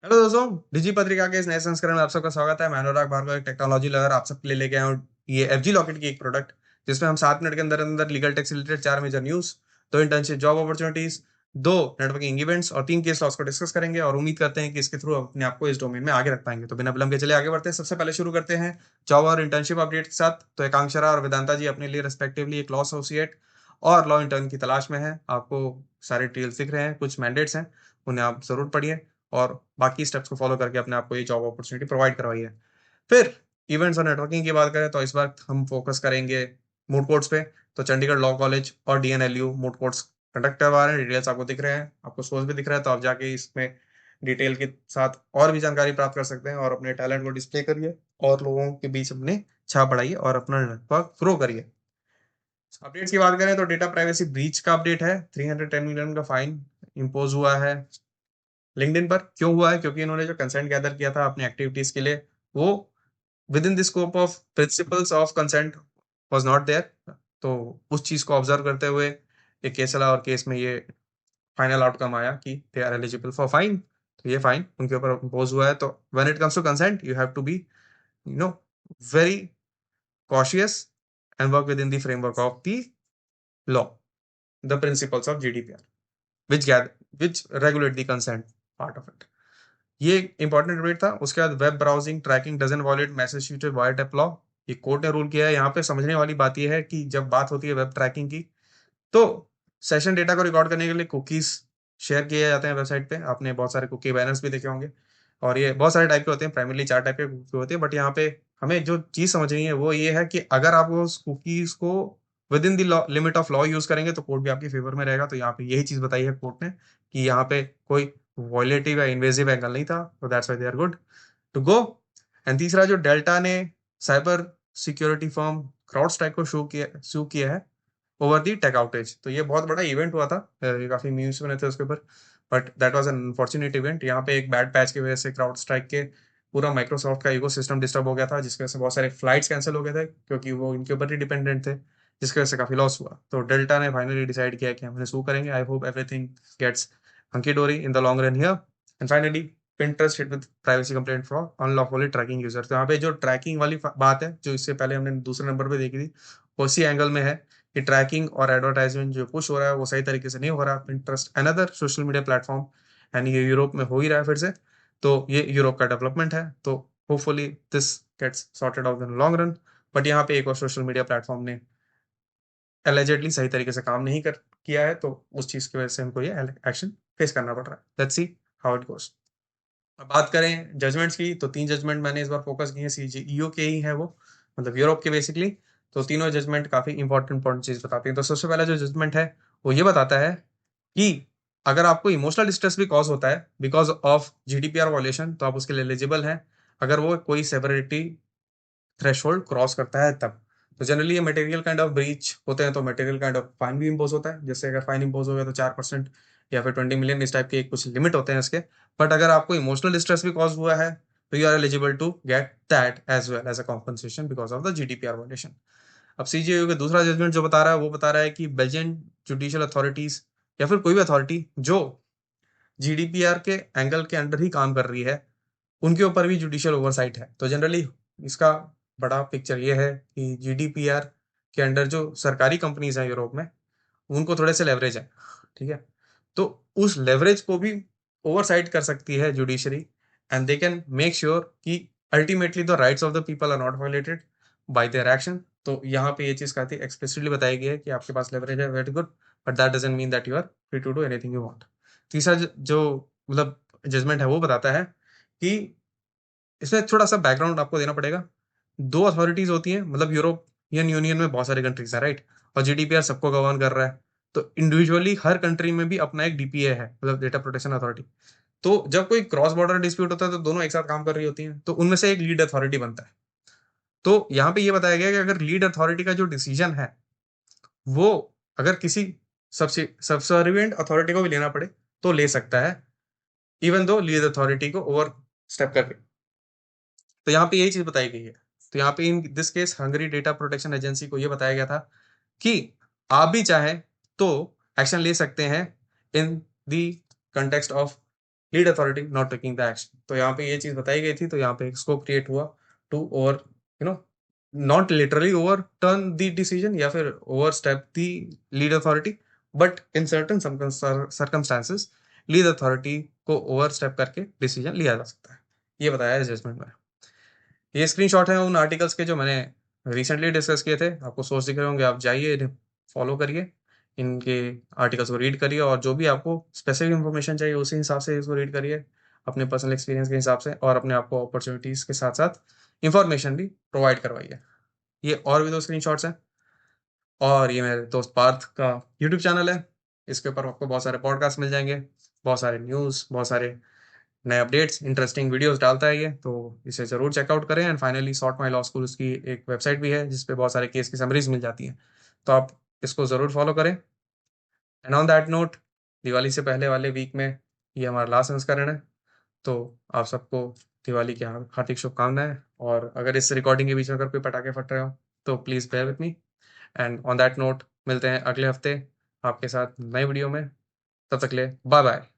Hello दोस्तों, डिजी पत्रिका के इस नए संस्करण में आप सबका स्वागत है। मैं अनुराग भार्गव, एक टेक्नोलॉजी लवर आप सबके लिए लेके आया हूँ ये एफजी लॉकेट की एक प्रोडक्ट, जिसमें हम 7 मिनट के अंदर अंदर लीगल टेक से related 4 major news, 2 internship job opportunities, 2 networking events और 3 केस लॉस को डिस्कस करेंगे और उम्मीद करते हैं कि इसके थ्रू अपने आप को इस डोमेन में आगे रख पाएंगे। तो बिना विलंब के चले आगे बढ़ते हैं। सबसे पहले शुरू करते हैं जॉब और इंटर्नशिप अपडेट के साथ। तो एकांक्षरा और वेदांता जी अपने लिए रेस्पेक्टिवली एक लॉ एसोसिएट और लॉ इंटर्न की तलाश में है। आपको सारे डिटेल्स दिख रहे हैं, कुछ मैंडेट्स हैं, उन्हें आप जरूर पढ़िए और बाकी स्टेप्स को फॉलो करके अपने आप को ये जॉब अपॉर्चुनिटी प्रोवाइड करवाइए। फिर इवेंट्स और नेटवर्किंग की बात करें तो इस वक्त हम फोकस करेंगे मूड कोर्ट्स पे। तो चंडीगढ़ लॉ कॉलेज और डीएनएलयू मूड कोर्ट्स कंडक्ट करवा रहे हैं। डिटेल्स आपको दिख रहे हैं, आपको सोर्स भी दिख रहा है, तो आप जाके इसमें डिटेल के साथ और भी जानकारी प्राप्त कर सकते हैं और अपने टैलेंट को डिस्प्ले करिए और लोगों के बीच अपने छाप बढ़ाइए और अपना नेटवर्क ग्रो करिए। अपडेट्स की बात करें तो डेटा प्राइवेसी ब्रीच का अपडेट है। 310 मिलियन का फाइन इम्पोज हुआ है लिंक्डइन पर। क्यों हुआ है? क्योंकि इन्होंने जो कंसेंट गैदर किया था अपनी एक्टिविटीज के लिए, वो within the scope of principles of consent was not there. तो उस चीज को ऑब्जर्व करते हुए एक केस चला और केस में ये फाइनल आउटकम आया कि they are eligible for fine. तो ये फाइन उनके ऊपर इम्पोज हुआ है। तो when it comes to consent you have to be you know very cautious and work within the framework of the law, the principles of GDPR which regulate the consent part of it। ये important update था। उसके बाद web browsing tracking doesn't violate Massachusetts wiretap law, ये court ने rule किया है। यहाँ पे समझने वाली बात यह है कि जब बात होती है वेब ट्रैकिंग की, तो सेशन डेटा को रिकॉर्ड करने के लिए कुकीज शेयर किए जाते हैं वेबसाइट पे। आपने बहुत सारे कुकी बैनर्स भी देखे होंगे और ये बहुत सारे टाइप के होते हैं, प्राइमरली 4 टाइप के कुकी होते हैं। बट यहाँ पे हमें जो चीज समझनी है वो ये है कि अगर आप उस कुकीज को with in the limit of law use करेंगे तो कोर्ट भी आपके फेवर में रहेगा। तो यहाँ पे यही चीज बताई है कोर्ट ने कि यहाँ पे कोई वॉयलेटिव या इन्वेजिव एंगल नहीं था। तो that's why they are good to go. And तीसरा, जो डेल्टा ने साइबर सिक्योरिटी फर्म क्राउडस्ट्राइक को सू किया है ओवर दी टेक आउटेज। तो ये बहुत बड़ा इवेंट हुआ था, ये काफी मीम्स बने थे उसके ऊपर, but that was an unfortunate event. यहाँ पे एक बैड पैच की वजह से क्राउड स्ट्राइक के पूरा माइक्रोसॉफ्ट का इकोसिस्टम डिस्टर्ब हो गया था, जिसकी वजह से बहुत सारे फ्लाइट्स कैंसिल हो गए थे क्योंकि वो इनके ऊपर ही डिपेंडेंट थे, जिसकी वजह से काफी लॉस हुआ। तो डेल्टा ने फाइनली डिसाइड किया कि हम इन्हें सू करेंगे। I hope everything gets hunky डोरी in the long run here. And finally Pinterest hit with privacy complaint for unlawfully tracking users। तो यहाँ पे जो ट्रैकिंग वाली बात है, जो इससे पहले हमने दूसरे नंबर पे देखी थी, उसी एंगल में है कि ट्रैकिंग और एडवर्टाइजमेंट जो पुश हो रहा है वो सही तरीके से नहीं हो रहा। Pinterest another social media platform, and ये यूरोप में हो ही रहा है फिर से। तो ये यूरोप का डेवलपमेंट है, तो hopefully this gets sorted out in long run. But यहाँ पे एक और सोशल मीडिया प्लेटफॉर्म ने एलिजेडली सही तरीके से काम नहीं कर किया है, तो उस चीज की वजह से हमको ये एक्शन फेस करना पड़ रहा है। Let's see how it goes. अब बात करें जजमेंट्स की, तो 3 जजमेंट मैंने इस बार फोकस किए हैं, सीजीईओ के ही हैं वो, मतलब यूरोप के बेसिकली। तो तीनों जजमेंट काफी इंपॉर्टेंट चीज बताती हैं। तो सबसे पहला जो जजमेंट है वो ये बताता है कि अगर आपको इमोशनल डिस्ट्रेस भी कॉज होता है बिकॉज ऑफ जीडीपीआर वॉल्यूशन, तो आप उसके लिए एलिजिबल हैं अगर वो कोई सेवरिटी थ्रेशोल्ड क्रॉस करता है तब। तो जनरली ये मटेरियल काइंड ऑफ ब्रीच होते हैं, तो मटेरियल काइंड ऑफ फाइन भी इम्पोज होता है। जैसे अगर फाइन इम्पोज हो गया तो 4% या फिर 20 मिलियन, इस टाइप के कुछ लिमिट होते हैं इसके। बट अगर आपको इमोशनल डिस्ट्रेस भी कॉज हुआ है तो you are eligible to get that as well as a compensation because of the GDPR violation. अब सीजीओ का दूसरा जजमेंट जो बता रहा है वो बता रहा है कि बेल्जियन जुडिशियल अथॉरिटीज या फिर कोई भी अथॉरिटी जो जीडीपीआर के एंगल के अंडर ही काम कर रही है, उनके ऊपर भी जुडिशियल ओवरसाइट है। तो जनरली इसका बड़ा पिक्चर ये है कि जीडीपीआर के अंडर जो सरकारी कंपनीज हैं यूरोप में, उनको थोड़े से लेवरेज है, ठीक है। तो उस लेवरेज को भी ओवरसाइट कर सकती है judiciary, and they can make sure कि ultimately the rights of the people are not violated by their action. तो यहाँ पे ये चीज काफी एक्सप्लिसिटली बताई गई है कि आपके पास लेवरेज है, very good, but that doesn't mean that you are free to do anything you want. तीसरा जो मतलब जजमेंट है वो बताता है कि इसमें थोड़ा सा बैकग्राउंड आपको देना पड़ेगा। 2 अथॉरिटीज होती हैं, मतलब यूरोपियन यूनियन में बहुत सारे कंट्रीज हैं, राइट, और जीडीपीआर सबको गवर्न कर रहा है। तो इंडिविजुअली हर कंट्री में भी अपना एक डीपीए है, मतलब डेटा प्रोटेक्शन अथॉरिटी। तो जब कोई क्रॉस बॉर्डर डिस्प्यूट होता है तो दोनों एक साथ काम कर रही होती हैं, तो उनमें से एक लीड अथॉरिटी बनता है। तो यहाँ पे ये बताया गया कि अगर लीड अथॉरिटी का जो डिसीजन है वो अगर किसी सबसर्विएंट अथॉरिटी को भी लेना पड़े तो ले सकता है, इवन दो लीड अथॉरिटी को ओवर स्टेप करके। तो यहाँ पे यही चीज बताई गई है। तो यहाँ पे in this case Hungary data protection agency को ये बताया गया था कि आप भी चाहें तो एक्शन ले सकते हैं in the context of lead authority not taking the action. तो यहाँ पे ये चीज बताई गई थी, तो यहाँ पे एक स्कोप क्रिएट हुआ to over not literally overturn the decision या फिर overstep the lead authority, but in certain circumstances lead authority को ओवर स्टेप करके डिसीजन लिया जा सकता है। ये बताया है जजमेंट में। ये स्क्रीनशॉट है उन आर्टिकल्स के जो मैंने रिसेंटली डिस्कस किए थे। आपको सोर्स दिख रहे होंगे, आप जाइए इन्हें फॉलो करिए, इनके आर्टिकल्स को रीड करिए, और जो भी आपको स्पेसिफिक इन्फॉर्मेशन चाहिए उसी हिसाब से इसको रीड करिए अपने पर्सनल एक्सपीरियंस के हिसाब से, और अपने आपको अपॉर्चुनिटीज के साथ साथ इंफॉर्मेशन भी प्रोवाइड करवाइए। ये और भी 2 स्क्रीनशॉट्स हैं, और ये मेरे दोस्त पार्थ का यूट्यूब चैनल है। इसके ऊपर आपको बहुत सारे पॉडकास्ट मिल जाएंगे, बहुत सारे न्यूज़, बहुत सारे नए अपडेट्स, इंटरेस्टिंग वीडियोस डालता है ये, तो इसे ज़रूर चेकआउट करें। And finally sort my law school, उसकी एक वेबसाइट भी है जिस पे बहुत सारे केस की समरीज मिल जाती हैं, तो आप इसको ज़रूर फॉलो करें। And on that note, Diwali से पहले वाले वीक में ये हमारा लास्ट संस्करण है, तो आप सबको दिवाली की हार्दिक शुभकामनाएं। और अगर इस रिकॉर्डिंग के बीच में अगर कोई पटाखे फट रहे हो तो please bear with me. And on that note मिलते हैं अगले हफ्ते आपके साथ नई वीडियो में। तब तक ले बाय बाय।